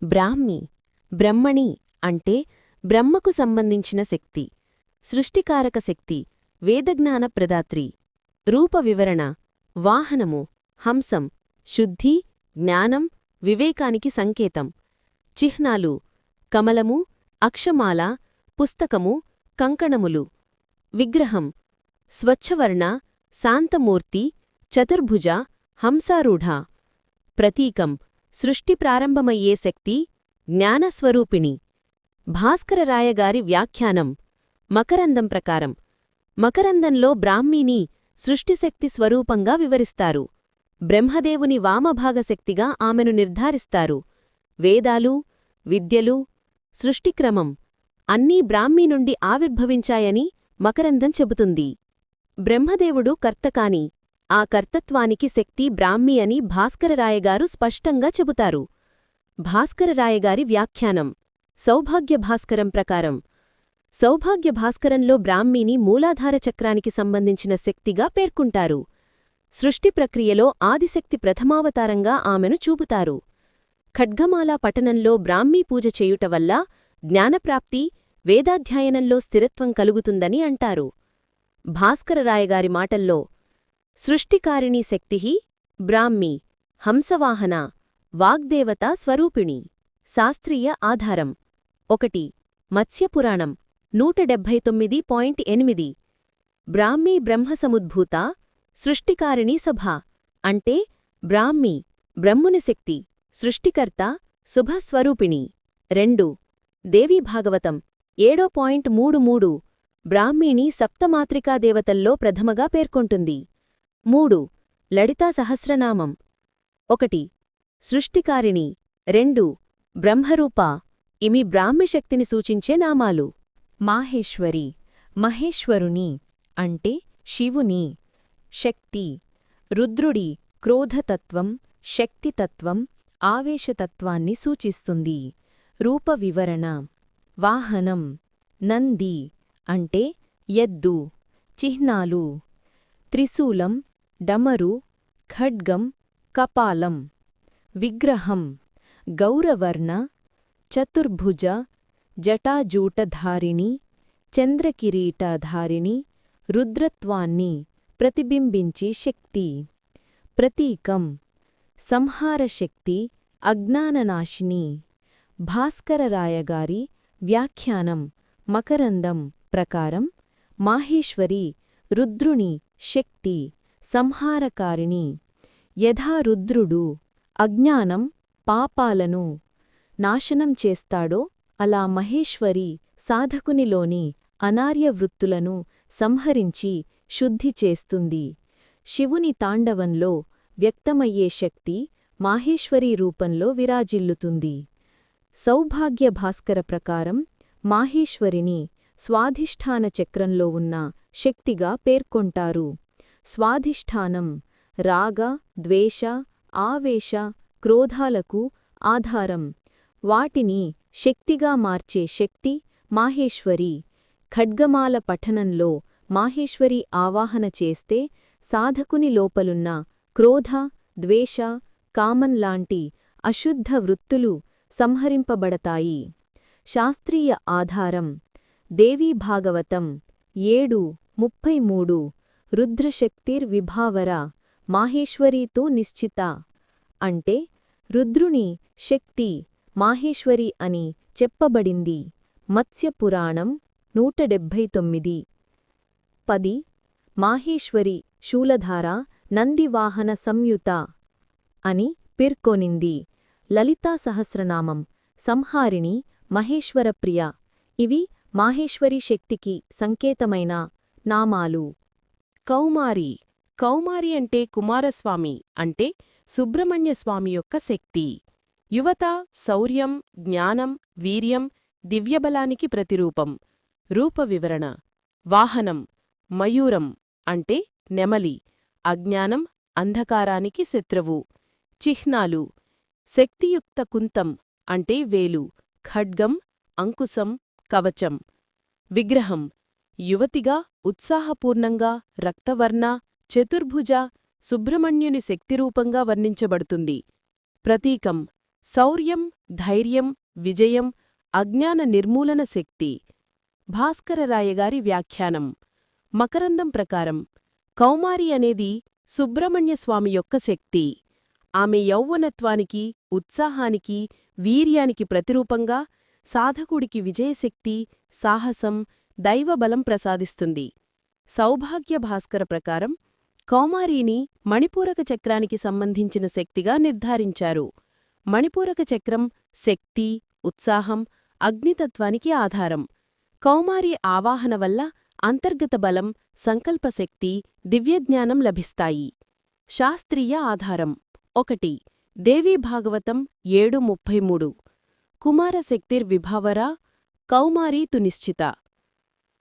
బ్రాహ్మి, బ్రహ్మణి అంటే బ్రహ్మకు సంబంధించిన శక్తి, సృష్టికారక శక్తి, వేదజ్ఞాన ప్రదాత్రి. రూప వివరణ: వాహనము, హంసం, శుద్ధి, జ్ఞానం, వివేకానికి సంకేతం. చిహ్నాలు: కమలము, అక్షమాల, పుస్తకము, కంకణములు. విగ్రహం: స్వచ్ఛవర్ణ, శాంతమూర్తి, చతుర్భుజ, హంసారూఢ. ప్రతీకం: సృష్టి ప్రారంభమయ్యే శక్తి, జ్ఞానస్వరూపిణి. భాస్కరరాయగారి వ్యాఖ్యానం: మకరందం ప్రకారం మకరందంలో బ్రాహ్మీని సృష్టిశక్తి స్వరూపంగా వివరిస్తారు. బ్రహ్మదేవుని వామభాగశక్తిగా ఆమెను నిర్ధారిస్తారు. వేదాలు, విద్యలు, సృష్టిక్రమం అన్నీ బ్రాహ్మీ నుండి ఆవిర్భవించాయని మకరందం చెబుతుంది. బ్రహ్మదేవుడు కర్తకాని ఆ కర్తత్వానికి శక్తి బ్రాహ్మీ అని భాస్కరరాయగారు స్పష్టంగా చెబుతారు. భాస్కరరాయగారి వ్యాఖ్యానం: సౌభాగ్యభాస్కరం ప్రకారం సౌభాగ్యభాస్కరంలో బ్రాహ్మీని మూలాధార చక్రానికి సంబంధించిన శక్తిగా పేర్కొంటారు. సృష్టి ప్రక్రియలో ఆదిశక్తి ప్రథమావతారంగా ఆమెను చూపుతారు. ఖడ్గమాల పఠనంలో బ్రాహ్మీ పూజ చేయుటవల్ల జ్ఞానప్రాప్తి, వేదాధ్యయనంలో స్థిరత్వం కలుగుతుందని అంటారు. భాస్కరరాయగారి మాటల్లో: సృష్టికారిణీ శక్తిః బ్రాహ్మీ, హంసవాహన, వాగ్దేవతా స్వరూపిణి. శాస్త్రీయ ఆధారం: 1 మత్స్యపురాణం 179.8. బ్రాహ్మీ బ్రహ్మసముద్భూత, సృష్టికారిణీ సభ అంటే బ్రాహ్మీ బ్రహ్ముని శక్తి, సృష్టికర్త, శుభస్వరూపిణి. 2 దేవీభాగవతం 7.33. బ్రాహ్మీని సప్తమాత్రికాదేవతల్లో ప్రథమగా పేర్కొంటుంది. 3 లలితా సహస్రనామం: 1 సృష్టికారిణి, 2 బ్రహ్మరూప. ఇమి బ్రాహ్మిశక్తిని సూచించే నామాలు. మాహేశ్వరి, మహేశ్వరుని అంటే శివుని శక్తి. రుద్రుడి క్రోధతత్వం, శక్తితత్వం, ఆవేశతత్వాన్ని సూచిస్తుంది. రూప వివరణ: వాహనం నంది అంటే ఎద్దు. చిహ్నాలు: త్రిశూలం, డమరు, ఖడ్గం, కపాలం. విగ్రహం: గౌరవర్ణ, చతుర్భుజ, జటాజూటధారిణి, చంద్రకిరీటధారిణి, రుద్రత్వాన్ని ప్రతిబింబించే శక్తి. ప్రతీకం: సంహారశక్తి, అజ్ఞాననాశిని. భాస్కరరాయగారి వ్యాఖ్యానం: మకరందం ప్రకారం మాహేశ్వరి రుద్రుని శక్తి, సంహారకారిణి. యథా రుద్రుడు అజ్ఞానం, పాపాలను నాశనం చేస్తాడో అలా మహేశ్వరి సాధకునిలోని అనార్యవృత్తులను సంహరించి శుద్ధి చేస్తుంది. శివుని తాండవంలో వ్యక్తమయ్యే శక్తి మాహేశ్వరీ రూపంలో విరాజిల్లుతుంది. సౌభాగ్య భాస్కర ప్రకారం మాహేశ్వరిని స్వాధిష్ఠాన చక్రంలో ఉన్న శక్తిగా పేర్కొంటారు. స్వాధిష్ఠానం రాగ, ద్వేష, ఆవేశ, క్రోధాలకు ఆధారం. వాటిని శక్తిగా మార్చే శక్తి మాహేశ్వరి. ఖడ్గమాల పఠనంలో మాహేశ్వరి ఆవాహన చేస్తే సాధకుని లోపలున్న క్రోధ, ద్వేష, కామంలాంటి అశుద్ధ వృత్తులు సంహరింపబడతాయి. శాస్త్రీయ ఆధారం: దేవీభాగవతం 7:33. రుద్రశక్తిర్విభావర మాహేశ్వరీతో నిశ్చిత అంటే రుద్రుని శక్తి మాహేశ్వరి అని చెప్పబడింది. మత్స్యపురాణం 179. 10 మాహేశ్వరి శూలధార, నందివాహన సంయుత అని పేర్కొనింది. లలితా సహస్రనామం: సంహారిణి, మహేశ్వరప్రియ. ఇవి మాహేశ్వరి శక్తికి సంకేతమైన నామాలు. కౌమారి. కౌమారి అంటే కుమారస్వామి అంటే సుబ్రహ్మణ్యస్వామి యొక్క శక్తి. యువత, శౌర్యం, జ్ఞానం, వీర్యం, దివ్యబలానికి ప్రతిరూపం. రూప వివరణ: వాహనం మయూరం అంటే నెమలి, అజ్ఞానం, అంధకారానికి శత్రువు. చిహ్నాలు: శక్తియుక్త కుంతం అంటే వేలు, ఖడ్గం, అంకుశం, కవచం. విగ్రహం: యువతిగా, ఉత్సాహపూర్ణంగా, రక్తవర్ణ, చతుర్భుజ, సుబ్రహ్మణ్యుని శక్తిరూపంగా వర్ణించబడుతుంది. ప్రతీకం: శౌర్యం, ధైర్యం, విజయం, అజ్ఞాన నిర్మూలన శక్తి. భాస్కరరాయగారి వ్యాఖ్యానం. మకరందం ప్రకారం కౌమారి అనేది సుబ్రహ్మణ్యస్వామి యొక్క శక్తి. ఆమె యౌవనత్వానికి, ఉత్సాహానికి, వీర్యానికి ప్రతిరూపంగా సాధకుడికి విజయశక్తి, సాహసం, దైవబలం ప్రసాదిస్తుంది. సౌభాగ్య భాస్కర ప్రకారం కౌమారీని మణిపూరక చక్రానికి సంబంధించిన శక్తిగా నిర్ధారించారు. మణిపూరక చక్రం శక్తి, ఉత్సాహం, అగ్నితత్వానికి ఆధారం. కౌమారి ఆవాహన వల్ల అంతర్గత బలం, సంకల్పశక్తి, దివ్యజ్ఞానం లభిస్తాయి. శాస్త్రీయ ఆధారం. 1. దేవీ భాగవతం 7:33. కుమారశక్తిర్విభావరా కౌమారీ తు నిశ్చిత.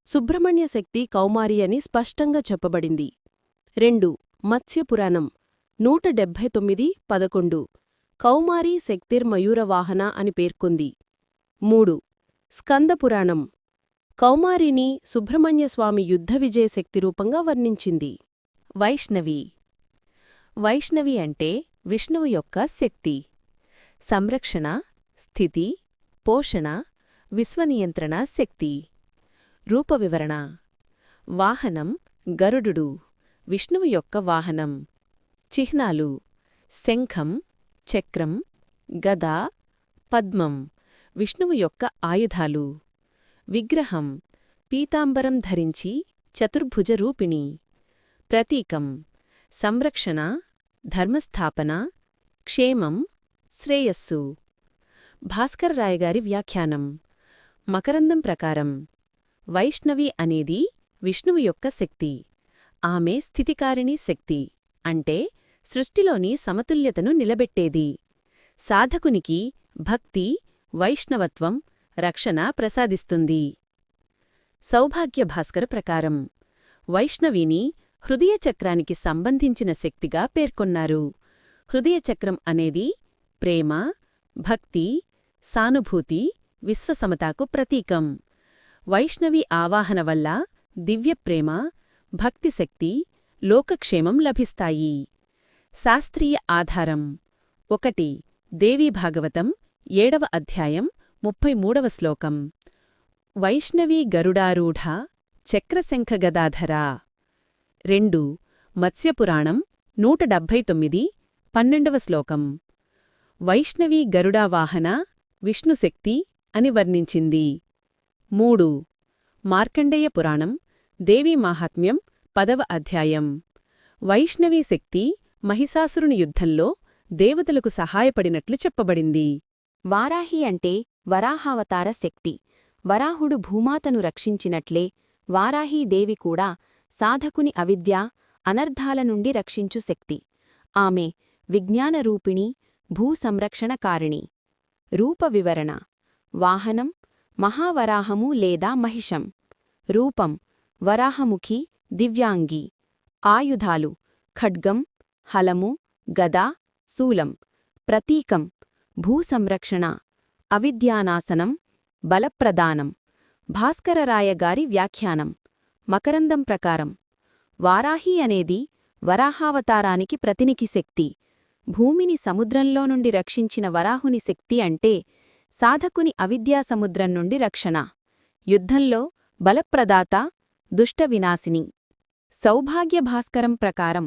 సుబ్రహ్మణ్య శక్తి కౌమారి అని స్పష్టంగా చెప్పబడింది. 2. మత్స్యపురాణం 179:11. కౌమారీ శక్తిర్మయూరవాహన అని పేర్కొంది. 3. స్కందపురాణం కౌమారిని సుబ్రహ్మణ్యస్వామి యుద్ధ విజయ శక్తి రూపంగా వర్ణించింది. వైష్ణవి. వైష్ణవి అంటే విష్ణువు యొక్క శక్తి. సంరక్షణ, స్థితి, పోషణ, విశ్వనియంత్రణ శక్తి. రూపవివరణ. వాహనం గరుడు, విష్ణువు యొక్క వాహనం. చిహ్నాలు: శంఖం, చక్రం, గద, పద్మం, విష్ణువు యొక్క ఆయుధాలు. విగ్రహం పీతాంబరం ధరించి చతుర్భుజ రూపిణి. ప్రతీకం సంరక్షణ, ధర్మస్థాపన, క్షేమం, శ్రేయస్సు. భాస్కరరాయగారి వ్యాఖ్యానం. మకరందం ప్రకారం వైష్ణవి అనేది విష్ణువు యొక్క శక్తి. ఆమె స్థితికారిణీ శక్తి, అంటే సృష్టిలోని సమతుల్యతను నిలబెట్టేది. సాధకునికి భక్తి, వైష్ణవత్వం, రక్షణ ప్రసాదిస్తుంది. సౌభాగ్య భాస్కర ప్రకారం వైష్ణవిని హృదయచక్రానికి సంబంధించిన శక్తిగా పేర్కొన్నారు. హృదయచక్రం అనేది ప్రేమ, భక్తి, సానుభూతి, విశ్వసమతకు ప్రతీకం. వైష్ణవి ఆవాహన వల్ల దివ్యప్రేమ, భక్తిశక్తి, లోకక్షేమం లభిస్తాయి. శాస్త్రీయ ఆధారం. 1. దేవీ భాగవతం 7వ అధ్యాయం 33వ శ్లోకం. వైష్ణవీ గరుడారూఢ చక్రశంఖగదాధరా. 2. మత్స్యపురాణం 179:12వ శ్లోకం. వైష్ణవీ గరుడావాహన విష్ణుశక్తి అని వర్ణించింది. 3. మార్కండేయ పురాణం దేవీ మాహాత్మ్యం 10వ అధ్యాయం. వైష్ణవీ శక్తి మహిషాసురుని యుద్ధంలో దేవతలకు సహాయపడినట్లు చెప్పబడింది. వారాహి అంటే వరాహావతార శక్తి. వరాహుడు భూమాతను రక్షించినట్లే వారాహీదేవి కూడా సాధకుని అవిద్య, అనర్థాల నుండి రక్షించు శక్తి. ఆమె విజ్ఞానరూపిణి, భూసంరక్షణకారిణి. రూపవివరణ. వాహనం మహావరాహము లేదా మహిషం. రూపం వరాహముఖి, దివ్యాంగి. ఆయుధాలు ఖడ్గం, హలము, గదా, శూలం. ప్రతీకం భూసంరక్షణ, అవిద్యానాశనం, బలప్రదానం. భాస్కరరాయగారి వ్యాఖ్యానం. మకరందం ప్రకారం వారాహి అనేది వరాహావతారానికి ప్రతినిధి శక్తి. భూమిని సముద్రంలో నుండి రక్షించిన వరాహుని శక్తి అంటే సాధకుని అవిద్యాసముద్రం నుండి రక్షణ. యుద్ధంలో బలప్రదాత, దుష్టవినాశిని. సౌభాగ్య భాస్కరం ప్రకారం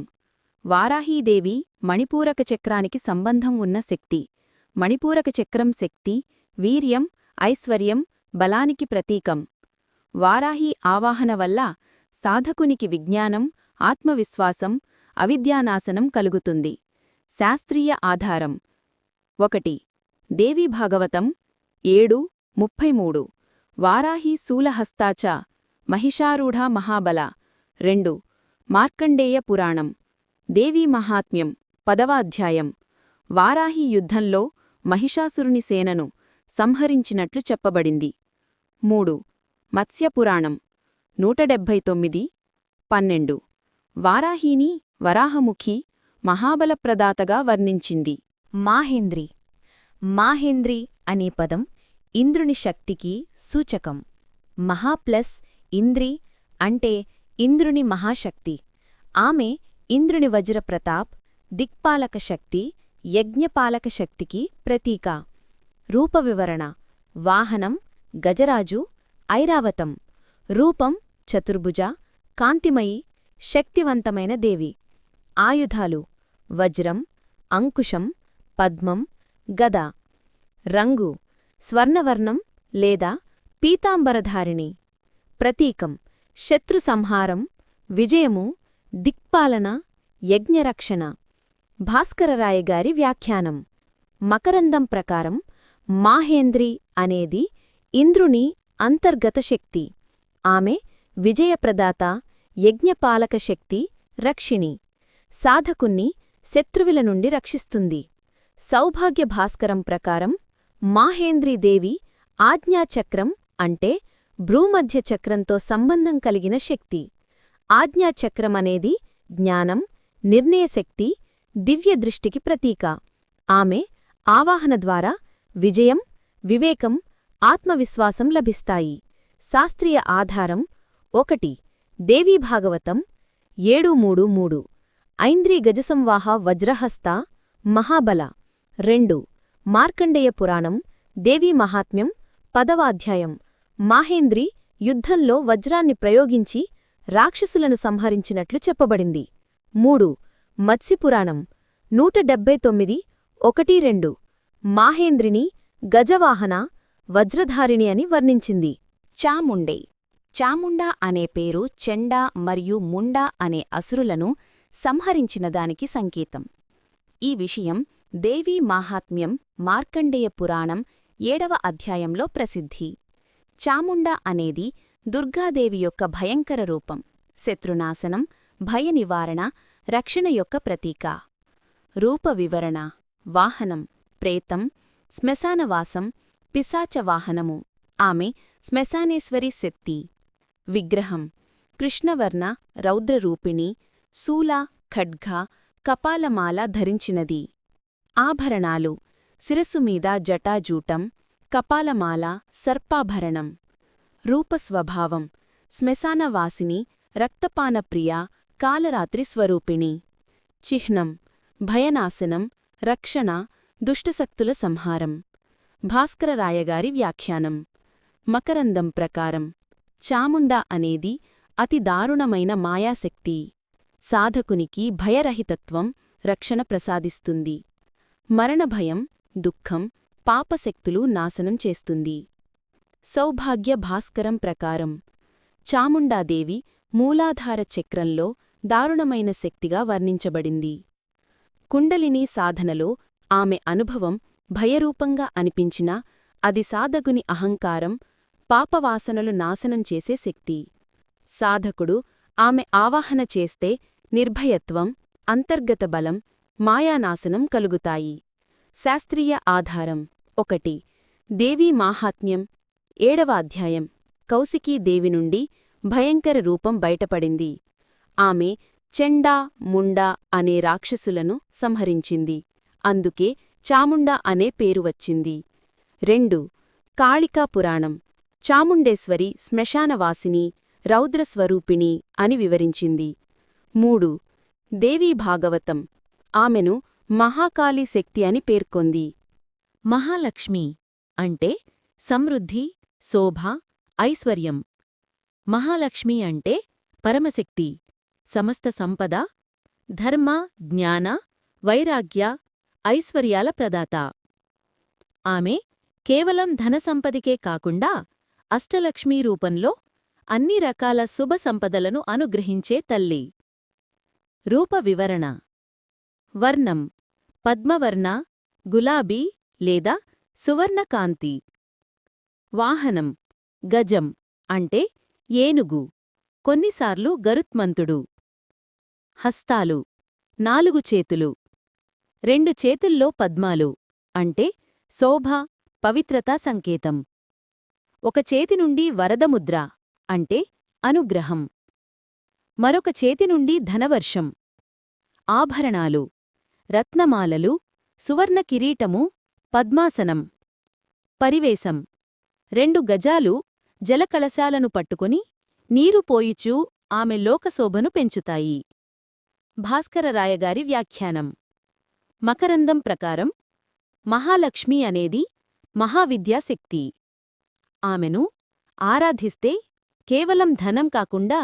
వారాహీదేవి మణిపూరక చక్రానికి సంబంధం ఉన్న శక్తి. మణిపూరక చక్రం శక్తి, వీర్యం, ఐశ్వర్యం, బలానికి ప్రతీకం. వారాహి ఆవాహన వల్ల సాధకునికి విజ్ఞానం, ఆత్మవిశ్వాసం, అవిద్యానాశనం కలుగుతుంది. శాస్త్రీయ ఆధారం. 1. దేవీ భాగవతం 7:33. వారాహి శూలహస్తాచ మహిషారూఢ మహాబల. 2. మార్కండేయ పురాణం దేవీ మహాత్మ్యం 10వ అధ్యాయం. వారాహి యుద్ధంలో మహిషాసురుని సేనను సంహరించినట్లు చెప్పబడింది. 3. మత్స్యపురాణం 179:12. వారాహిని వరాహముఖి, మహాబలప్రదాతగా వర్ణించింది. మాహేంద్రి. మాహేంద్రి అనే పదం ఇంద్రుని శక్తికి సూచకం. మహా ప్లస్ ఇంద్రి అంటే ఇంద్రుని మహాశక్తి. ఆమె ఇంద్రుని వజ్రప్రతాప్, దిక్పాలక శక్తి, యజ్ఞపాలక శక్తికి ప్రతీక. రూపవివరణ: వాహనం గజరాజు, ఐరావతం. రూపం చతుర్భుజ, కాంతిమయి, శక్తివంతమైన దేవి. ఆయుధాలు: వజ్రం, అంకుశం, పద్మం, గద. రంగు: స్వర్ణవర్ణం లేదా పీతాంబరధారిణి. ప్రతీకం: శత్రు సంహారం, విజయము, దిక్పాలన, యజ్ఞరక్షణ. భాస్కరరాయగారి వ్యాఖ్యానం: మకరందం ప్రకారం మాహేంద్రి అనేది ఇంద్రుని అంతర్గత శక్తి. ఆమె విజయప్రదాత, యజ్ఞపాలక శక్తి, రక్షిణి. సాధకున్ని శత్రువుల నుండి రక్షిస్తుంది. సౌభాగ్య భాస్కరం ప్రకారం మాహేంద్రీదేవి ఆజ్ఞాచక్రం అంటే భ్రూమధ్య చక్రంతో సంబంధం కలిగిన శక్తి. ఆజ్ఞాచక్రమనేది జ్ఞానం, నిర్ణయశక్తి, దివ్యదృష్టికి ప్రతీక. ఆమె ఆవాహన ద్వారా విజయం, వివేకం, ఆత్మవిశ్వాసం లభిస్తాయి. శాస్త్రీయ ఆధారం: 1 దేవీభాగవతం 7.3.3 ఐంద్రీ గజసంవాహ వజ్రహస్త మహాబల. 2 మార్కండేయ పురాణం దేవీ మహాత్మ్యం 10వ అధ్యాయం. మాహేంద్రి యుద్ధంలో వజ్రాన్ని ప్రయోగించి రాక్షసులను సంహరించినట్లు చెప్పబడింది. 3 మత్స్యపురాణం 179:1-2 మాహేంద్రిని గజవాహన, వజ్రధారిణి అని వర్ణించింది. చాముండే. చాముండా అనే పేరు చెండా మరియు ముండా అనే అసురులను సంహరించినదానికి సంకేతం. ఈ విషయం దేవీ మాహాత్మ్యం మార్కండేయ పురాణం 7వ అధ్యాయంలో ప్రసిద్ధి. చాముండా అనేది దుర్గాదేవి యొక్క భయంకర రూపం, శత్రునాశనం, భయనివారణ, రక్షణ యొక్క ప్రతీక. రూప వివరణ: వాహనం ప్రేతం, శ్మశానవాసం, పిశాచవాహనము. ఆమె శ్మశానేశ్వరి శక్తి. విగ్రహం: కృష్ణవర్ణ రౌద్రరూపిణి, శూల, ఖడ్గ, కపాలమాల ధరించినది. ఆభరణాలు: శిరస్సుమీద జటాజూటం, కపాలమాల, సర్పాభరణం. రూపస్వభావం: శ్మశానవాసిని, రక్తపానప్రియ, కాలరాత్రి స్వరూపిణి. చిహ్నం: భయనాశనం, రక్షణ, దుష్టశక్తుల సంహారం. భాస్కరరాయగారి వ్యాఖ్యానం: మకరందం ప్రకారం చాముండా అనేది అతి దారుణమైన మాయాశక్తి. సాధకునికి భయరహితత్వం, రక్షణ ప్రసాదిస్తుంది. మరణభయం, దుఃఖం, పాపశక్తులు నాశనం చేస్తుంది. సౌభాగ్య భాస్కరం ప్రకారం చాముండాదేవి మూలాధార చక్రంలో దారుణమైన శక్తిగా వర్ణించబడింది. కుండలినీ సాధనలో ఆమె అనుభవం భయరూపంగా అనిపించినా అది సాధకుని అహంకారం, పాపవాసనలు నాశనం చేసే శక్తి. సాధకుడు ఆమె ఆవాహన చేస్తే నిర్భయత్వం, అంతర్గత బలం, మాయానాశనం కలుగుతాయి. శాస్త్రీయ ఆధారం: 1 దేవీ మాహాత్మ్యం 7వ అధ్యాయం. కౌశికీదేవి నుండి భయంకర రూపం బయటపడింది. ఆమె చెండా, ముండా అనే రాక్షసులను సంహరించింది. అందుకే చాముండా అనే పేరు వచ్చింది. 2 కాళికా పురాణం చాముండేశ్వరి శ్మశానవాసిని, రౌద్రస్వరూపిణి అని వివరించింది. 3 దేవీ భాగవతం ఆమెను మహాకాళీ శక్తి అని పేర్కొంది. మహాలక్ష్మి అంటే సమృద్ధి, శోభ, ఐశ్వర్యం. మహాలక్ష్మి అంటే పరమశక్తి, సమస్త సంపద, ధర్మ, జ్ఞాన, వైరాగ్య, ఐశ్వర్యాల ప్రదాత. ఆమె కేవలం ధనసంపదికే కాకుండా అష్టలక్ష్మీ రూపంలో అన్ని రకాల శుభ సంపదలను అనుగ్రహించే తల్లి. రూప వివరణ: వర్ణం పద్మవర్ణ, గులాబీ లేదా సువర్ణకాంతి. వాహనం గజం అంటే ఏనుగు, కొన్నిసార్లు గరుత్మంతుడు. హస్తాలు 4 చేతులు, 2 చేతుల్లో పద్మాలు అంటే శోభ, పవిత్రతా సంకేతం. ఒక చేతి నుండి వరదముద్ర అంటే అనుగ్రహం, మరొక చేతి నుండి ధనవర్షం. ఆభరణాలు రత్నమాలలు, సువర్ణ కిరీటము, పద్మాసనం. పరివేశం 2 గజాలు జలకళశాలను పట్టుకుని నీరు పోయిచూ ఆమె లోకశోభను పెంచుతాయి. భాస్కరరాయగారి వ్యాఖ్యానం: మకరందం ప్రకారం మహాలక్ష్మి అనేది మహావిద్యాశక్తి. ఆమెను ఆరాధిస్తే కేవలం ధనం కాకుండా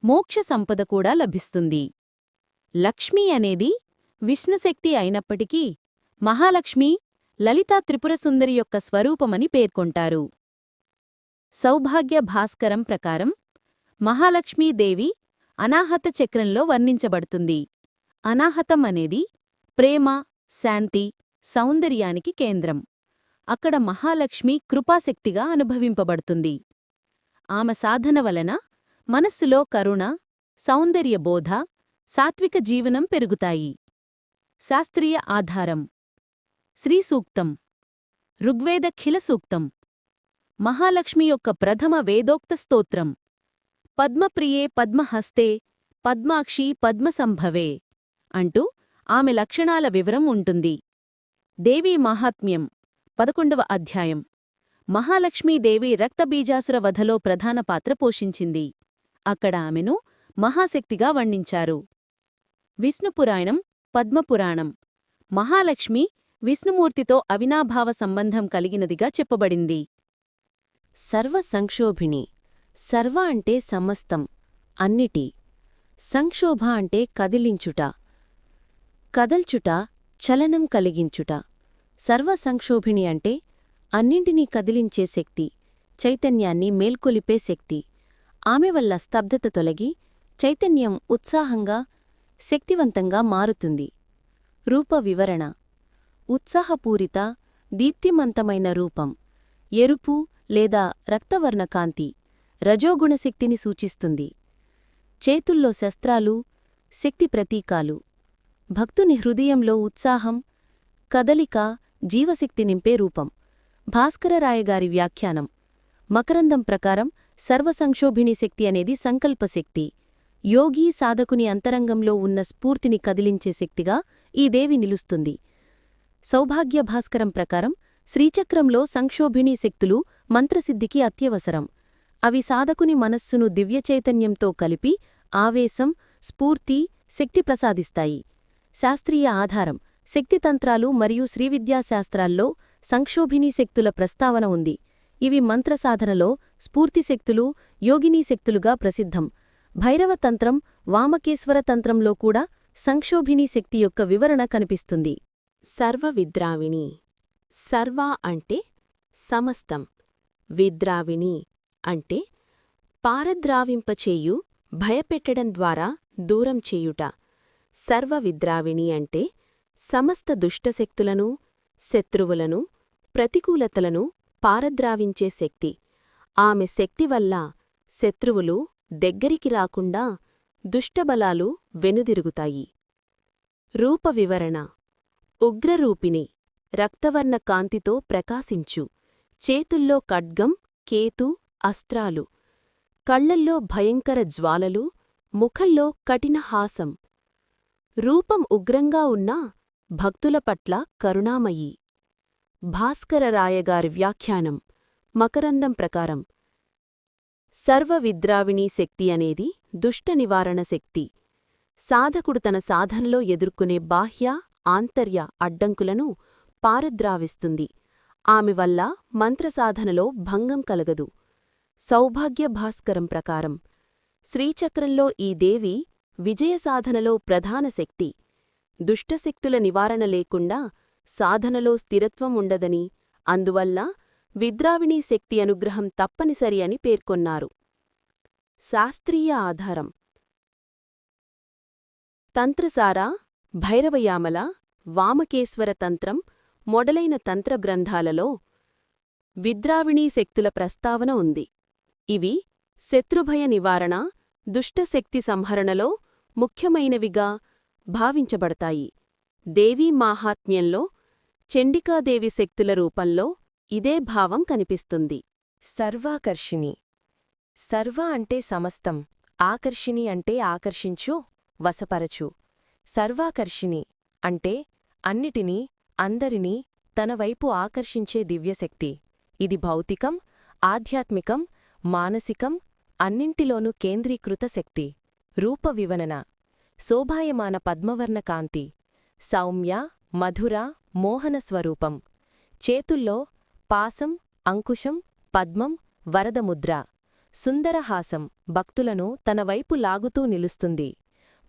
మోక్ష సంపద కూడా లభిస్తుంది. లక్ష్మి అనేది విష్ణుశక్తి అయినప్పటికీ మహాలక్ష్మి లలితా త్రిపురసుందరి యొక్క స్వరూపమని పేర్కొంటారు. సౌభాగ్య భాస్కరం ప్రకారం మహాలక్ష్మీదేవి అనాహత చక్రంలో వర్ణించబడుతుంది. అనాహతం అనేది ప్రేమ, శాంతి, సౌందర్యానికి కేంద్రం. అక్కడ మహాలక్ష్మి కృపాశక్తిగా అనుభవింపబడుతుంది. ఆమె సాధన వలన మనస్సులో కరుణ, సౌందర్యబోధ, సాత్విక జీవనం పెరుగుతాయి. శాస్త్రీయ ఆధారం: శ్రీసూక్తం, ఋగ్వేదఖిల సూక్తం, మహాలక్ష్మి యొక్క ప్రథమ వేదోక్త స్తోత్రం, పద్మప్రియే పద్మహస్తే పద్మాక్షి పద్మసంభవే అంటూ ఆమె లక్షణాల వివరం ఉంటుంది. దేవీ మాహాత్మ్యం 11వ అధ్యాయం. మహాలక్ష్మీదేవి రక్తబీజాసుర వధలో ప్రధాన పాత్ర పోషించింది. అక్కడ ఆమెను మహాశక్తిగా వర్ణించారు. విష్ణుపురాణం, పద్మపురాణం. మహాలక్ష్మి విష్ణుమూర్తితో అవినాభావ సంబంధం కలిగినదిగా చెప్పబడింది. సర్వసంక్షోభిణి. సర్వ అంటే సమస్తం, అన్నిటి. సంక్షోభ అంటే కదిలించుట, కదల్చుట, చలనం కలిగించుట. సర్వసంక్షోభిణి అంటే అన్నింటినీ కదిలించే శక్తి, చైతన్యాన్ని మేల్కొలిపే శక్తి. ఆమె వల్ల స్తబ్దత తొలగి చైతన్యం ఉత్సాహంగా, శక్తివంతంగా మారుతుంది. రూప వివరణ: ఉత్సాహపూరిత, దీప్తిమంతమైన రూపం. ఎరుపు లేదా రక్తవర్ణ కాంతి రజోగుణశక్తిని సూచిస్తుంది. చేతుల్లో శస్త్రాలు, శక్తి ప్రతీకాలు. భక్తుని హృదయంలో ఉత్సాహం, కదలిక, జీవశక్తి నింపే రూపం. భాస్కరరాయగారి వ్యాఖ్యానం: మకరందం ప్రకారం సర్వసంక్షోభిణి శక్తి అనేది సంకల్పశక్తి. యోగీ సాధకుని అంతరంగంలో ఉన్న స్ఫూర్తిని కదిలించే శక్తిగా ఈ దేవి నిలుస్తుంది. సౌభాగ్య భాస్కరం ప్రకారం శ్రీచక్రంలో సంక్షోభిణీ శక్తులు మంత్రసిద్ధికి అత్యవసరం. అవి సాధకుని మనస్సును దివ్యచైతన్యంతో కలిపి ఆవేశం, స్ఫూర్తి, శక్తి ప్రసాదిస్తాయి. శాస్త్రీయ ఆధారం: శక్తితంత్రాలు మరియు శ్రీవిద్యాశాస్త్రాల్లో సంక్షోభిణీ శక్తుల ప్రస్తావన ఉంది. ఇవి మంత్రసాధనలో స్ఫూర్తిశక్తులు, యోగినీశక్తులుగా ప్రసిద్ధం. భైరవతంత్రం, వామకేశ్వరతంత్రంలో కూడా సంక్షోభిణీ శక్తి యొక్క వివరణ కనిపిస్తుంది. సర్వవిద్రావిణి. సర్వ అంటే సమస్తం, విద్రావిణి అంటే పారద్రావింపచేయు, భయపెట్టడం ద్వారా దూరం చేయుట. సర్వవిద్రావిణి అంటే సమస్త దుష్టశక్తులను, శత్రువులను, ప్రతికూలతలను పారద్రావించే శక్తి. ఆమె శక్తి వల్ల శత్రువులు దగ్గరికి రాకుండా దుష్టబలాలు వెనుదిరుగుతాయి. రూప వివరణ: ఉగ్రరూపిణి, రక్తవర్ణ కాంతితో ప్రకాశించు. చేతుల్లో ఖడ్గం, కేతు, అస్త్రాలు. కళ్లల్లో భయంకర జ్వాలలు, ముఖంలో కఠిన హాసం. రూపం ఉగ్రంగా ఉన్నా భక్తుల పట్ల కరుణామయీ. భాస్కరరాయగారి వ్యాఖ్యానం: మకరందం ప్రకారం సర్వవిద్రావిణీ శక్తి అనేది దుష్ట నివారణ శక్తి. సాధకుడు తన సాధనలో ఎదుర్కొనే బాహ్య, ఆంతర్య అడ్డంకులను పారద్రావిస్తుంది. ఆమె వల్ల మంత్రసాధనలో భంగం కలగదు. సౌభాగ్య భాస్కరం ప్రకారం శ్రీచక్రంలో ఈ దేవి విజయసాధనలో ప్రధాన శక్తి. దుష్టశక్తుల నివారణ లేకుండా సాధనలో స్థిరత్వం ఉండదని, అందువల్ల విద్రావిణీ శక్తి అనుగ్రహం తప్పనిసరి అని పేర్కొన్నారు. శాస్త్రీయ ఆధారం: తంత్రసార, భైరవయామల, వామకేశ్వర తంత్రం మొదలైన తంత్ర గ్రంథాలలో విద్రావిణీ శక్తుల ప్రస్తావన ఉంది. ఇవి శత్రుభయ నివారణ, దుష్టశక్తి సంహరణలో ముఖ్యమైనవిగా భావించబడతాయి. దేవీ మాహాత్మ్యంలో చండికాదేవి శక్తుల రూపంలో ఇదే భావం కనిపిస్తుంది. సర్వాకర్షిణి. సర్వ అంటే సమస్తం, ఆకర్షిణి అంటే ఆకర్షించు, వశపరచు. సర్వాకర్షిణి అంటే అన్నిటినీ, అందరినీ తనవైపు ఆకర్షించే దివ్యశక్తి. ఇది భౌతికం, ఆధ్యాత్మికం, మానసికం అన్నింటిలోనూ కేంద్రీకృత శక్తి. రూప వివరణ: శోభాయమాన పద్మవర్ణ కాంతి, సౌమ్య, మధుర మోహన స్వరూపం. చేతుల్లో పాసం, అంకుశం, పద్మం, వరదముద్ర. సుందరహాసం భక్తులను తనవైపు లాగుతూ నిలుస్తుంది.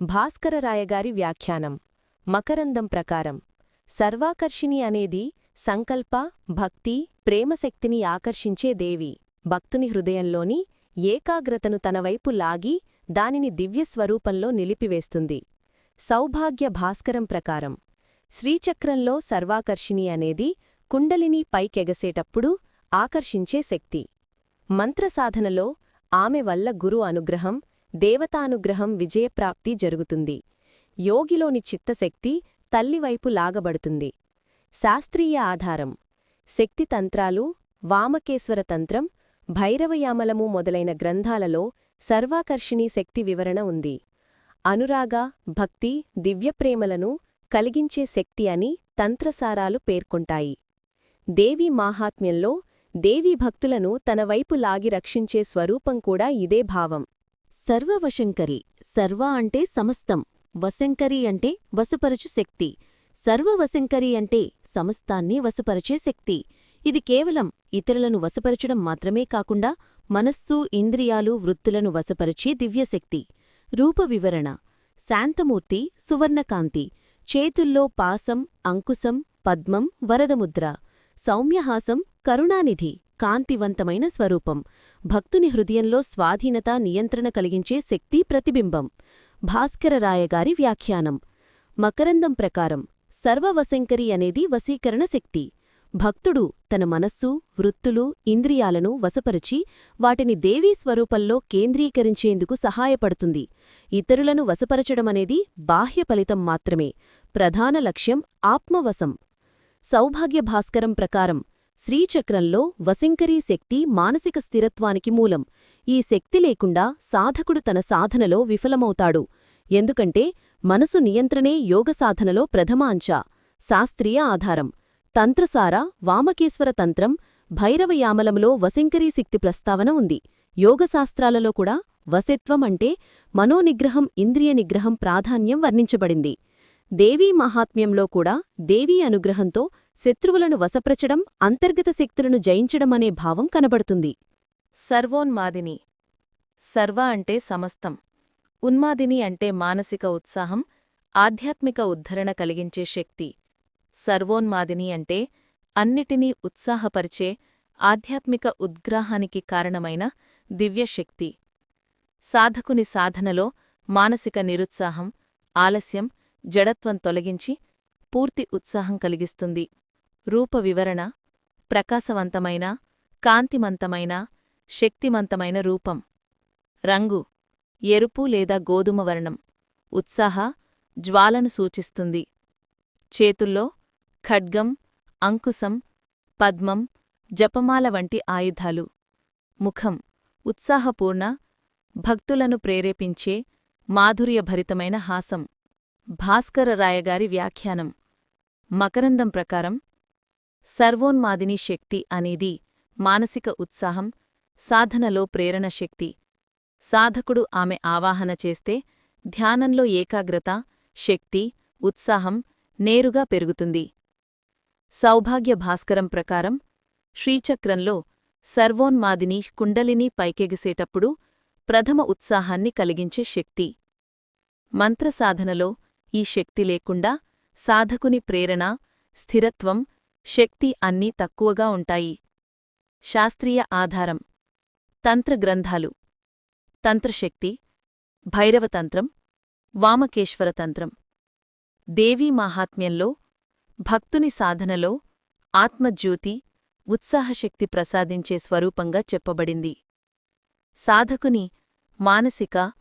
భాస్కరరాయగారి వ్యాఖ్యానం. మకరందం ప్రకారం సర్వాకర్షిణి అనేది సంకల్ప, భక్తి, ప్రేమశక్తిని ఆకర్షించే దేవి. భక్తుని హృదయంలోని ఏకాగ్రతను తనవైపు లాగి దానిని దివ్యస్వరూపంలో నిలిపివేస్తుంది. సౌభాగ్య భాస్కరం ప్రకారం శ్రీచక్రంలో సర్వాకర్షిణి అనేది కుండలిని పైకెగసేటప్పుడు ఆకర్షించే శక్తి. మంత్రసాధనలో ఆమె వల్ల గురు అనుగ్రహం, దేవతానుగ్రహం, విజయప్రాప్తి జరుగుతుంది. యోగిలోని చిత్తశక్తి తల్లివైపు లాగబడుతుంది. శాస్త్రీయ ఆధారం. శక్తితంత్రాలు, వామకేశ్వర తంత్రం, భైరవయామలము మొదలైన గ్రంథాలలో సర్వాకర్షిణీ శక్తి వివరణ ఉంది. అనురాగ, భక్తి, దివ్యప్రేమలను కలిగించే శక్తి అని తంత్రసారాలు పేర్కొంటాయి. దేవీ మాహాత్మ్యంలో దేవీ భక్తులను తనవైపు లాగి రక్షించే స్వరూపం కూడా ఇదే భావం. సర్వవశంకరి. సర్వ అంటే సమస్తం, వశంకరి అంటే వశపరచు శక్తి. సర్వవశంకరి అంటే సమస్తాన్ని వశపరచే శక్తి. ఇది కేవలం ఇతరులను వశపరచడం మాత్రమే కాకుండా మనస్సు, ఇంద్రియాలు, వృత్తులను వశపరిచే దివ్యశక్తి. రూపవివరణ. శాంతమూర్తి, సువర్ణకాంతి. చేతుల్లో పాసం, అంకుశం, పద్మం, వరదముద్ర. సౌమ్యహాసం, కరుణానిధి, కాంతివంతమైన స్వరూపం. భక్తుని హృదయంలో స్వాధీనత, నియంత్రణ కలిగించే శక్తి ప్రతిబింబం. భాస్కరరాయగారి వ్యాఖ్యానం. మకరందం ప్రకారం సర్వవశంకరి అనేది వశీకరణ శక్తి. భక్తుడు తన మనస్సు, వృత్తులు, ఇంద్రియాలను వశపరిచి వాటిని దేవీ స్వరూపంలో కేంద్రీకరించేందుకు సహాయపడుతుంది. ఇతరులను వశపరచడమనేది బాహ్య ఫలితం మాత్రమే. ప్రధాన లక్ష్యం ఆత్మవశం. సౌభాగ్య భాస్కరం ప్రకారం శ్రీచక్రంలో వశంకరీ శక్తి మానసిక స్థిరత్వానికి మూలం. ఈ శక్తి లేకుండా సాధకుడు తన సాధనలో విఫలమవుతాడు. ఎందుకంటే మనసు నియంత్రణే యోగ సాధనలో ప్రథమాంచ. శాస్త్రీయ ఆధారం. తంత్రసార, వామకేశ్వర తంత్రం, భైరవయామలంలో వశంకరీ శక్తి ప్రస్తావన ఉంది. యోగశాస్త్రాలలో కూడా వశత్వం అంటే మనోనిగ్రహం, ఇంద్రియ నిగ్రహం ప్రాధాన్యం వర్ణించబడింది. దేవీ మహాత్మ్యంలో కూడా దేవీ అనుగ్రహంతో శత్రువులను వశపరచడం, అంతర్గత శక్తులను జయించడమనే భావం కనబడుతుంది. సర్వోన్మాదిని. సర్వ అంటే సమస్తం. ఉన్మాదిని అంటే మానసిక ఉత్సాహం, ఆధ్యాత్మిక ఉద్ధరణ కలిగించే శక్తి. సర్వోన్మాదిని అంటే అన్నిటినీ ఉత్సాహపరిచే, ఆధ్యాత్మిక ఉద్గ్రాహానికి కారణమైన దివ్యశక్తి. సాధకుని సాధనలో మానసిక నిరుత్సాహం, ఆలస్యం, జడత్వం తొలగించి పూర్తి ఉత్సాహం కలిగిస్తుంది. రూపవివరణ. ప్రకాశవంతమైన, కాంతిమంతమైన, శక్తిమంతమైన రూపం. రంగు ఎరుపు లేదా గోధుమ వర్ణం. ఉత్సాహ, జ్వాలను సూచిస్తుంది. చేతుల్లో ఖడ్గం, అంకుశం, పద్మం, జపమాల వంటి ఆయుధాలు. ముఖం ఉత్సాహపూర్ణ, భక్తులను ప్రేరేపించే, మాధుర్యభరితమైన హాసం. భాస్కరరాయగారి వ్యాఖ్యానం. మకరందం ప్రకారం సర్వోన్మాదిని శక్తి అనేది మానసిక ఉత్సాహం, సాధనలో ప్రేరణ శక్తి. సాధకుడు ఆమె ఆవాహన చేస్తే ధ్యానంలో ఏకాగ్రత, శక్తి, ఉత్సాహం నేరుగా పెరుగుతుంది. సౌభాగ్య భాస్కరం ప్రకారం శ్రీచక్రంలో సర్వోన్మాదిని కుండలిని పైకెగిసేటప్పుడు ప్రథమ ఉత్సాహాన్ని కలిగించే శక్తి. మంత్రసాధనలో ఈ శక్తి లేకుండా సాధకుని ప్రేరణ, స్థిరత్వం, శక్తి అన్నీ తక్కువగా ఉంటాయి. శాస్త్రీయ ఆధారం. తంత్రగ్రంథాలు. తంత్రశక్తి, భైరవతంత్రం, వామకేశ్వరతంత్రం. దేవీ మాహాత్మ్యంలో భక్తుని సాధనలో ఆత్మజ్యోతి, ఉత్సాహశక్తి ప్రసాదించే స్వరూపంగా చెప్పబడింది. సాధకుని మానసిక,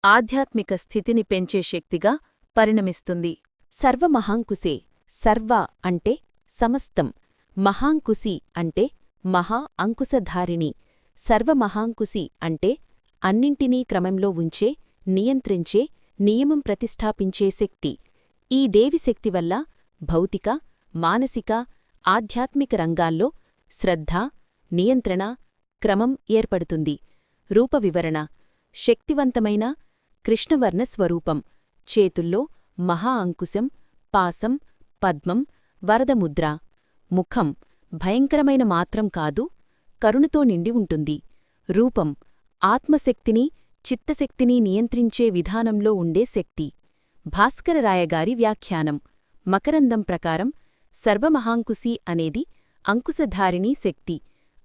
ఆధ్యాత్మిక స్థితిని పెంచే శక్తిగా పరిణమిస్తుంది. సర్వమహాంకుశే. సర్వ అంటే సమస్తం, మహాంకుశి అంటే మహా అంకుశధారిణి. సర్వమహాంకుశి అంటే అన్నింటినీ క్రమంలో ఉంచే, నియంత్రించే, నియమం ప్రతిష్ఠాపించే శక్తి. ఈ దేవి శక్తి వల్ల భౌతిక, మానసిక, ఆధ్యాత్మిక రంగాల్లో శ్రద్ధ, నియంత్రణ, క్రమం ఏర్పడుతుంది. రూపవివరణ. శక్తివంతమైన కృష్ణవర్ణ స్వరూపం. చేతుల్లో మహా అంకుశం, పాసం, పద్మం వరదముద్ర. ముఖం భయంకరమైన మాత్రం కాదు, కరుణతో నిండి ఉంటుంది. రూపం ఆత్మశక్తిని, చిత్తశక్తిని నియంత్రించే విధానంలో ఉండే శక్తి. భాస్కరరాయగారి వ్యాఖ్యానం మకరందం ప్రకారం సర్వమహాంకుశి అనేది అంకుశధారిణీ శక్తి,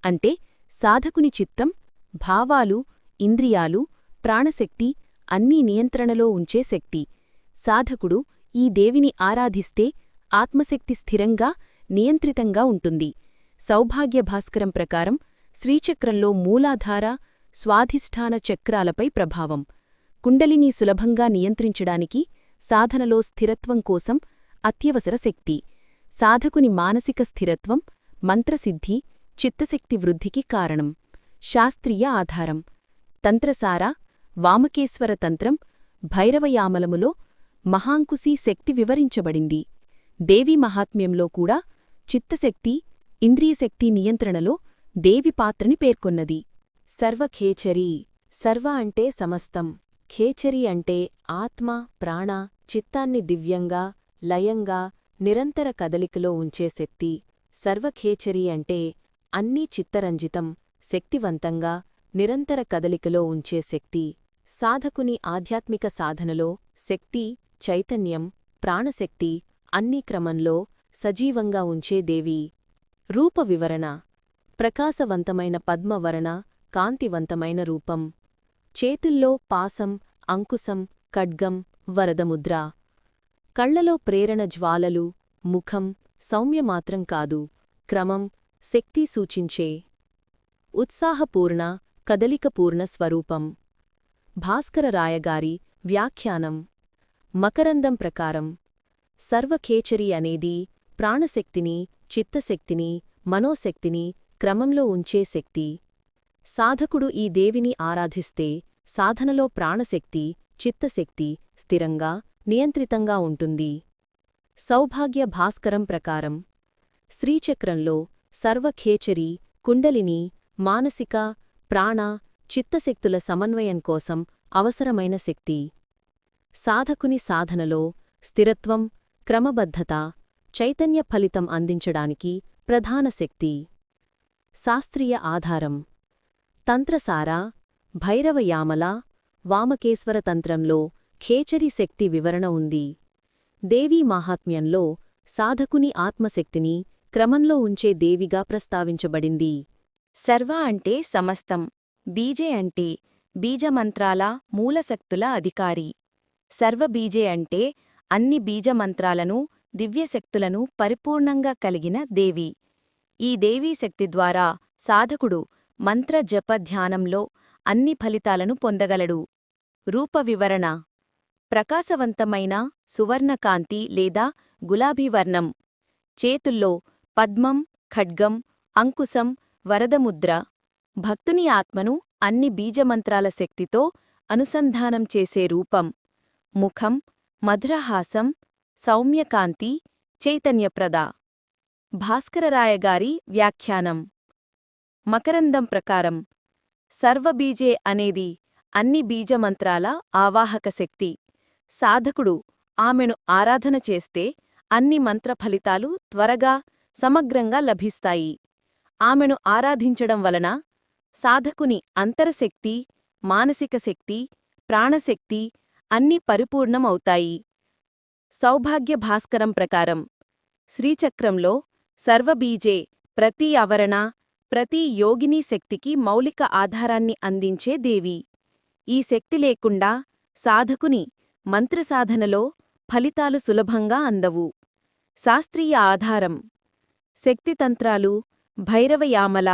అంటే సాధకుని చిత్తం, భావాలు, ఇంద్రియాలు, ప్రాణశక్తి అన్నీ నియంత్రణలో ఉంచే శక్తి. సాధకుడు ఈ దేవిని ఆరాధిస్తే ఆత్మశక్తి స్థిరంగా, నియంత్రితంగా ఉంటుంది. సౌభాగ్య భాస్కరం ప్రకారం శ్రీచక్రంలో మూలాధార, స్వాధిష్ఠాన చక్రాలపై ప్రభావం. కుండలిని సులభంగా నియంత్రించడానికి, సాధనలో స్థిరత్వం కోసం అత్యవసర శక్తి. సాధకుని మానసిక స్థిరత్వం, మంత్రసిద్ధి, చిత్తశక్తి వృద్ధికి కారణం. శాస్త్రీయ ఆధారం తంత్రసార, వామకేశ్వర తంత్రం, భైరవయామలములో మహాంకుశీ శక్తి వివరించబడింది. దేవీ మహాత్మ్యంలో కూడా చిత్తశక్తి, ఇంద్రియశక్తి నియంత్రణలో దేవి పాత్రని పేర్కొన్నది. సర్వఖేచరీ. సర్వ అంటే సమస్తం, ఖేచరి అంటే ఆత్మ, ప్రాణ, చిత్తాన్ని దివ్యంగా, లయంగా, నిరంతర కదలికలో ఉంచే శక్తి. సర్వఖేచరీ అంటే అన్నీ చిత్తరంజితం, శక్తివంతంగా, నిరంతర కదలికలో ఉంచే శక్తి. సాధకుని ఆధ్యాత్మిక సాధనలో శక్తి, చైతన్యం, ప్రాణశక్తి అన్నీ క్రమంలో సజీవంగా ఉంచే దేవి. రూప వివరణ ప్రకాశవంతమైన పద్మవర్ణ, కాంతివంతమైన రూపం. చేతుల్లో పాసం, అంకుశం, ఖడ్గం, వరదముద్ర. కళ్లలో ప్రేరణ జ్వాలలు. ముఖం సౌమ్యమాత్రం కాదు, క్రమం, శక్తి సూచించే. ఉత్సాహపూర్ణ, కదలికపూర్ణ స్వరూపం. భాస్కరరాయగారి వ్యాఖ్యానం మకరందం ప్రకారం సర్వఖేచరి అనేది ప్రాణశక్తిని, చిత్తశక్తిని, మనోశక్తిని క్రమంలో ఉంచే శక్తి. సాధకుడు ఈ దేవిని ఆరాధిస్తే సాధనలో ప్రాణశక్తి, చిత్తశక్తి స్థిరంగా, నియంత్రితంగా ఉంటుంది. సౌభాగ్య భాస్కరం ప్రకారం శ్రీచక్రంలో సర్వఖేచరి, కుండలిని, మానసిక, ప్రాణ, చిత్తశక్తుల సమన్వయం కోసం అవసరమైన శక్తి. సాధకుని సాధనలో స్థిరత్వం, క్రమబద్ధత, చైతన్య ఫలితం అందించడానికి ప్రధాన శక్తి. శాస్త్రీయ ఆధారం తంత్రసార, భైరవయామల, వామకేశ్వర తంత్రంలో ఖేచరి శక్తి వివరణ ఉంది. దేవీ మాహాత్మ్యంలో సాధకుని ఆత్మశక్తిని క్రమంలో ఉంచే దేవిగా ప్రస్తావించబడింది. సర్వ అంటే సమస్తం, బీజే అంటే బీజమంత్రాల, మూలశక్తుల అధికారి. సర్వబీజే అంటే అన్ని బీజమంత్రాలను, దివ్యశక్తులను పరిపూర్ణంగా కలిగిన దేవి. ఈ దేవీ శక్తి ద్వారా సాధకుడు మంత్ర జప ధ్యానంలో అన్ని ఫలితాలను పొందగలడు. రూప వివరణ ప్రకాశవంతమైన సువర్ణకాంతి లేదా గులాబీవర్ణం. చేతుల్లో పద్మం, ఖడ్గం, అంకుశం, వరదముద్ర. భక్తుని ఆత్మను అన్ని బీజమంత్రాల శక్తితో అనుసంధానం చేసే రూపం. ముఖం మధురహాసం, సౌమ్యకాంతి, చైతన్యప్రద. భాస్కరరాయగారి వ్యాఖ్యానం మకరందం ప్రకారం సర్వబీజే అనేది అన్ని బీజమంత్రాల ఆవాహక శక్తి. సాధకుడు ఆమెను ఆరాధన చేస్తే అన్ని మంత్ర ఫలితాలు త్వరగా, సమగ్రంగా లభిస్తాయి. ఆమెను ఆరాధించడం వలన సాధకుని అంతరశక్తి, మానసిక శక్తి, ప్రాణశక్తి అన్నీ పరిపూర్ణమవుతాయి. సౌభాగ్య భాస్కరం ప్రకారం శ్రీచక్రంలో సర్వబీజే ప్రతి అవరణ, ప్రతి యోగినీ శక్తికి మౌలిక ఆధారాన్ని అందించే దేవి. ఈ శక్తి లేకుండా సాధకుని మంత్రసాధనలో ఫలితాలు సులభంగా అందవు. శాస్త్రీయ ఆధారం శక్తితంత్రాలు, భైరవయామల,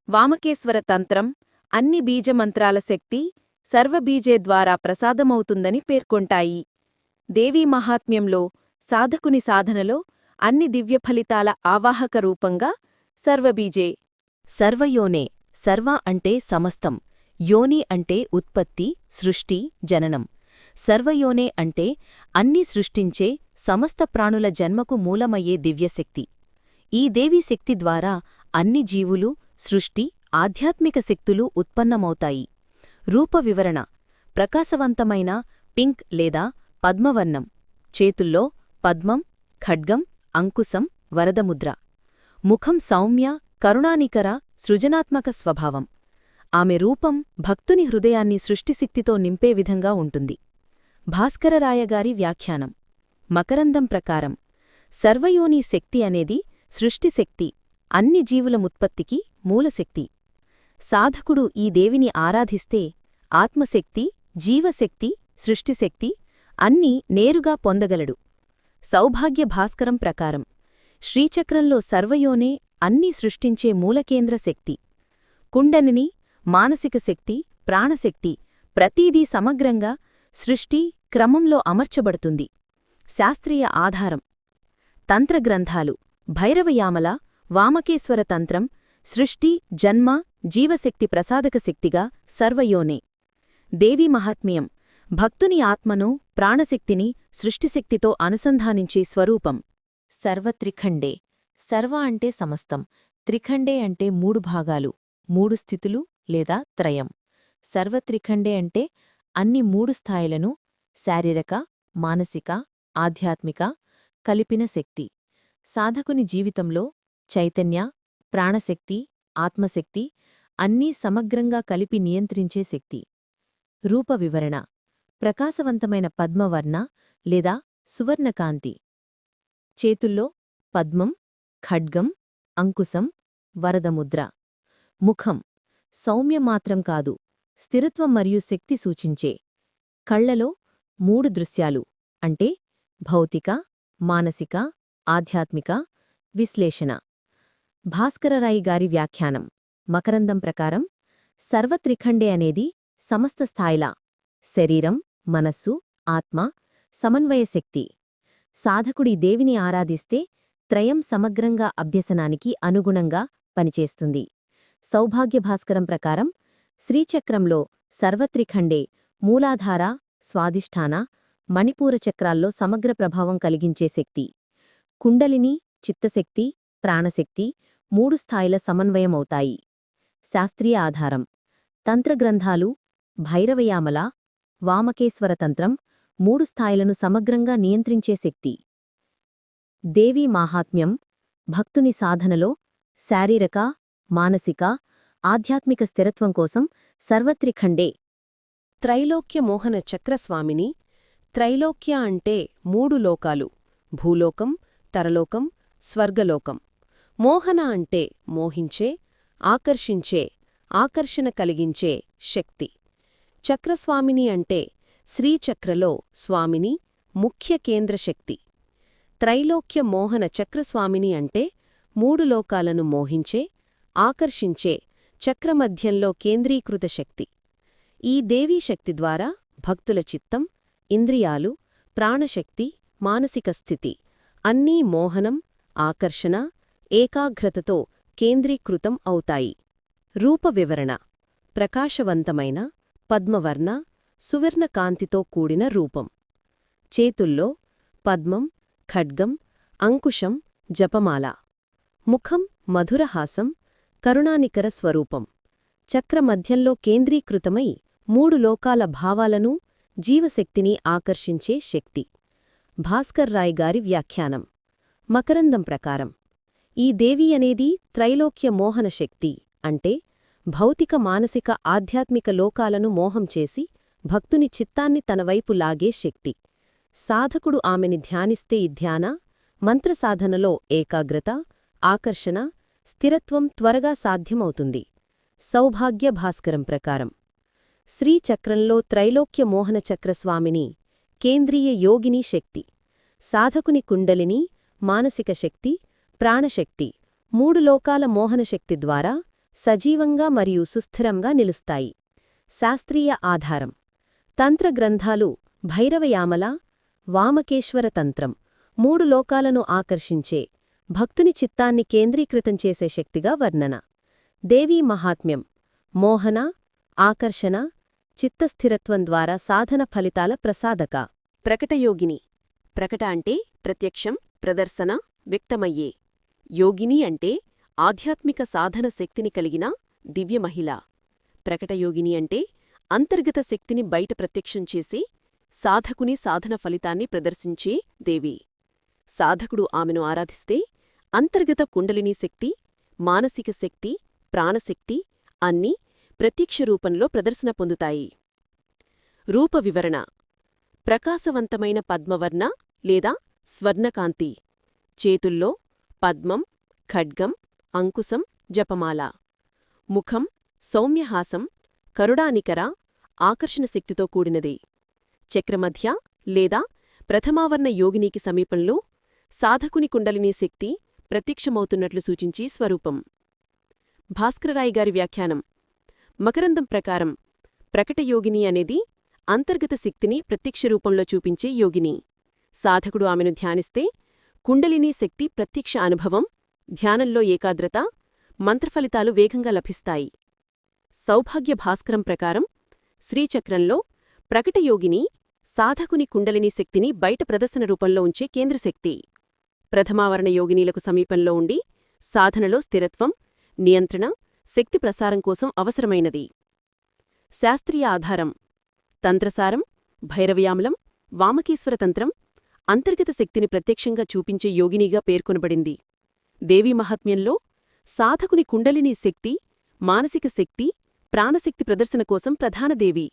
వామకేశ్వర తంత్రం అన్ని బీజమంత్రాల శక్తి సర్వబీజే ద్వారా ప్రసాదమవుతుందని పేర్కొంటాయి. దేవీ మహాత్మ్యంలో సాధకుని సాధనలో అన్ని దివ్య ఫలితాల ఆవాహక రూపంగా సర్వబీజే. సర్వయోనే. సర్వ అంటే సమస్తం, యోని అంటే ఉత్పత్తి, సృష్టి, జననం. సర్వయోనే అంటే అన్ని సృష్టించే సమస్త ప్రాణుల జన్మకు మూలమయ్యే దివ్యశక్తి. ఈ దేవీ శక్తి ద్వారా అన్ని జీవులు, సృష్టి, ఆధ్యాత్మిక శక్తులు ఉత్పన్నమవుతాయి. రూప వివరణ ప్రకాశవంతమైన పింక్ లేదా పద్మవర్ణం. చేతుల్లో పద్మం, ఖడ్గం, అంకుశం వరదముద్ర. ముఖం సౌమ్య కరుణానికర సృజనాత్మక స్వభావం. ఆమె రూపం భక్తుని హృదయాన్ని సృష్టిశక్తితో నింపే విధంగా ఉంటుంది. భాస్కరరాయగారి వ్యాఖ్యానం. మకరందం ప్రకారం సర్వయోని శక్తి అనేది సృష్టిశక్తి, అన్ని జీవులముత్పత్తికి మూలశక్తి. సాధకుడు ఈ దేవిని ఆరాధిస్తే ఆత్మశక్తి, జీవశక్తి, సృష్టిశక్తి అన్నీ నేరుగా పొందగలడు. సౌభాగ్య భాస్కరం ప్రకారం శ్రీచక్రంలో సర్వయోనే అన్నీ సృష్టించే మూలకేంద్ర శక్తి. కుండలిని, మానసిక శక్తి, ప్రాణశక్తి ప్రతీదీ సమగ్రంగా సృష్టి క్రమంలో అమర్చబడుతుంది. శాస్త్రీయ ఆధారం. తంత్రగ్రంథాలు భైరవయామల, వామకేశ్వర తంత్రం సృష్టి, జన్మ, జీవశక్తి ప్రసాదక శక్తిగా సర్వయోనే. దేవీ మహాత్మ్యం భక్తుని ఆత్మను, ప్రాణశక్తిని సృష్టిశక్తితో అనుసంధానించే స్వరూపం. సర్వత్రిఖండే. సర్వ అంటే సమస్తం, త్రిఖండే అంటే 3 భాగాలు, 3 స్థితులు లేదా త్రయం. సర్వత్రిఖండే అంటే అన్ని 3 స్థాయిలను శారీరక, మానసిక, ఆధ్యాత్మిక కలిపిన శక్తి. సాధకుని జీవితంలో చైతన్య, ప్రాణశక్తి, ఆత్మశక్తి అన్నీ సమగ్రంగా కలిపి నియంత్రించే శక్తి. రూప వివరణ. ప్రకాశవంతమైన పద్మవర్ణ లేదా సువర్ణకాంతి. చేతుల్లో పద్మం, ఖడ్గం, అంకుశం, వరదముద్ర. ముఖం సౌమ్యమాత్రం కాదు, స్థిరత్వం మరియు శక్తి సూచించే. కళ్లలో 3 దృశ్యాలు అంటే భౌతిక, మానసిక, ఆధ్యాత్మిక, విశ్లేషణ. భాస్కరరాయి గారి వ్యాఖ్యానం. మకరందం ప్రకారం సర్వత్రిఖండే అనేది సమస్త స్థాయిలా శరీరం, మనస్సు, ఆత్మ సమన్వయ శక్తి. సాధకుడి దేవిని ఆరాధిస్తే త్రయం సమగ్రంగా అభ్యసనానికి అనుగుణంగా పనిచేస్తుంది. సౌభాగ్య భాస్కరం ప్రకారం శ్రీచక్రంలో సర్వత్రిఖండే మూలాధార, స్వాధిష్ఠాన, మణిపూర చక్రాల్లో సమగ్ర ప్రభావం కలిగించే శక్తి. కుండలిని, చిత్తశక్తి, ప్రాణశక్తి 3 స్థాయిల సమన్వయమవుతాయి. శాస్త్రీయ ఆధారం. తంత్రగ్రంథాలు భైరవయామల, వామకేశ్వర తంత్రం 3 స్థాయిలను సమగ్రంగా నియంత్రించే శక్తి. దేవీ మాహాత్మ్యం భక్తుని సాధనలో శారీరక, మానసిక, ఆధ్యాత్మిక స్థిరత్వం కోసం సర్వత్రిఖండే. త్రైలోక్య మోహన చక్రస్వామిని. త్రైలోక్య అంటే 3 లోకాలు: భూలోకం, తరలోకం, స్వర్గలోకం. మోహన అంటే మోహించే, ఆకర్షించే, ఆకర్షణ కలిగించే శక్తి. చక్రస్వామిని అంటే శ్రీచక్రలో స్వామిని, ముఖ్య కేంద్రశక్తి. త్రైలోక్య మోహన చక్రస్వామిని అంటే 3 లోకాలను మోహించే, ఆకర్షించే చక్రమధ్యంలో కేంద్రీకృత శక్తి. ఈ దేవీ శక్తి ద్వారా భక్తుల చిత్తం, ఇంద్రియాలు, ప్రాణశక్తి, మానసిక స్థితి అన్నీ మోహనం, ఆకర్షణ, ఏకాగ్రతతో కేంద్రీకృతం అవుతాయి. రూప వివరణ. ప్రకాశవంతమైన పద్మవర్ణ, సువర్ణకాంతితో కూడిన రూపం. చేతుల్లో పద్మం, ఖడ్గం, అంకుశం, జపమాల. ముఖం మధురహాసం, కరుణానికర స్వరూపం. చక్రమధ్యంలో కేంద్రీకృతమై 3 లోకాల భావాలను, జీవశక్తిని ఆకర్షించే శక్తి. భాస్కర్రాయ్ గారి వ్యాఖ్యానం. మకరందం ప్రకారం ఈ దేవి అనేది త్రైలోక్య మోహన శక్తి అంటే భౌతిక, మానసిక, ఆధ్యాత్మిక లోకాలను మోహం చేసి భక్తుని చిత్తాన్ని తనవైపు లాగే శక్తి. సాధకుడు ఆమెని ధ్యానిస్తే ఈ ధ్యాన, మంత్రసాధనలో ఏకాగ్రత, ఆకర్షణ, స్థిరత్వం త్వరగా సాధ్యమవుతుంది. సౌభాగ్య భాస్కరం ప్రకారం శ్రీచక్రంలో త్రైలోక్య మోహన చక్రస్వామిని కేంద్రీయ యోగిని శక్తి. సాధకుని కుండలిని, మానసిక శక్తి, ప్రాణశక్తి 3 లోకాల మోహనశక్తి ద్వారా సజీవంగా మరియు సుస్థిరంగా నిలుస్తాయి. శాస్త్రీయ ఆధారం. తంత్రగ్రంథాలు భైరవయామల, వామకేశ్వర తంత్రం 3 లోకాలను ఆకర్షించే, భక్తుని చిత్తాన్ని కేంద్రీకృతం చేసే శక్తిగా వర్ణన. దేవీ మహాత్మ్యం మోహన, ఆకర్షణ, చిత్తస్థిరత్వం ద్వారా సాధన ఫలితాల ప్రసాదక. ప్రకటయోగిని. ప్రకట అంటే ప్రత్యక్షం, ప్రదర్శన, వ్యక్తమయ్యే. యోగిని అంటే ఆధ్యాత్మిక సాధన శక్తిని కలిగిన దివ్యమహిళ. ప్రకటయోగిని అంటే అంతర్గత శక్తిని బయట ప్రత్యక్షం చేసి సాధకుని సాధన ఫలితాన్ని ప్రదర్శించే దేవి. సాధకుడు ఆమెను ఆరాధిస్తే అంతర్గత కుండలినీ శక్తి, మానసిక శక్తి, ప్రాణశక్తి అన్నీ ప్రత్యక్ష రూపంలో ప్రదర్శన పొందుతాయి. రూప వివరణ: ప్రకాశవంతమైన పద్మవర్ణ లేదా స్వర్ణకాంతి, చేతుల్లో పద్మం, ఖడ్గం, అంకుశం, జపమాల. ముఖం సౌమ్యహాసం, కరుణానికర, ఆకర్షణ శక్తితో కూడినది. చక్రమధ్య లేదా ప్రథమావర్ణ యోగినికి సమీపంలో సాధకుని కుండలినీ శక్తి ప్రత్యక్షమవుతున్నట్లు సూచించి స్వరూపం. భాస్కరరాయ్ గారి వ్యాఖ్యానం: మకరందం ప్రకారం ప్రకటయోగిని అనేది అంతర్గత శక్తిని ప్రత్యక్ష రూపంలో చూపించే యోగిని. సాధకుడు ఆమెను ధ్యానిస్తే కుండలినీ శక్తి ప్రత్యక్ష అనుభవం, ధ్యానంలో ఏకాగ్రత, మంత్రఫలితాలు వేగంగా లభిస్తాయి. సౌభాగ్య భాస్కరం ప్రకారం శ్రీచక్రంలో ప్రకటయోగిని సాధకుని కుండలినీ శక్తిని బయట ప్రదర్శన రూపంలో ఉంచే కేంద్రశక్తి. ప్రథమావరణ యోగినీలకు సమీపంలో ఉండి సాధనలో స్థిరత్వం, నియంత్రణ, శక్తి ప్రసారం కోసం అవసరమైనది. శాస్త్రీయ ఆధారం: తంత్రసారం, భైరవయామలం, వామకేశ్వర తంత్రం అంతర్గత శక్తిని ప్రత్యక్షంగా చూపించే యోగినిగా పేర్కొనబడింది. దేవీ మహాత్మ్యంలో సాధకుని కుండలినీ శక్తి, మానసిక శక్తి, ప్రాణశక్తి ప్రదర్శన కోసం ప్రధాన దేవి.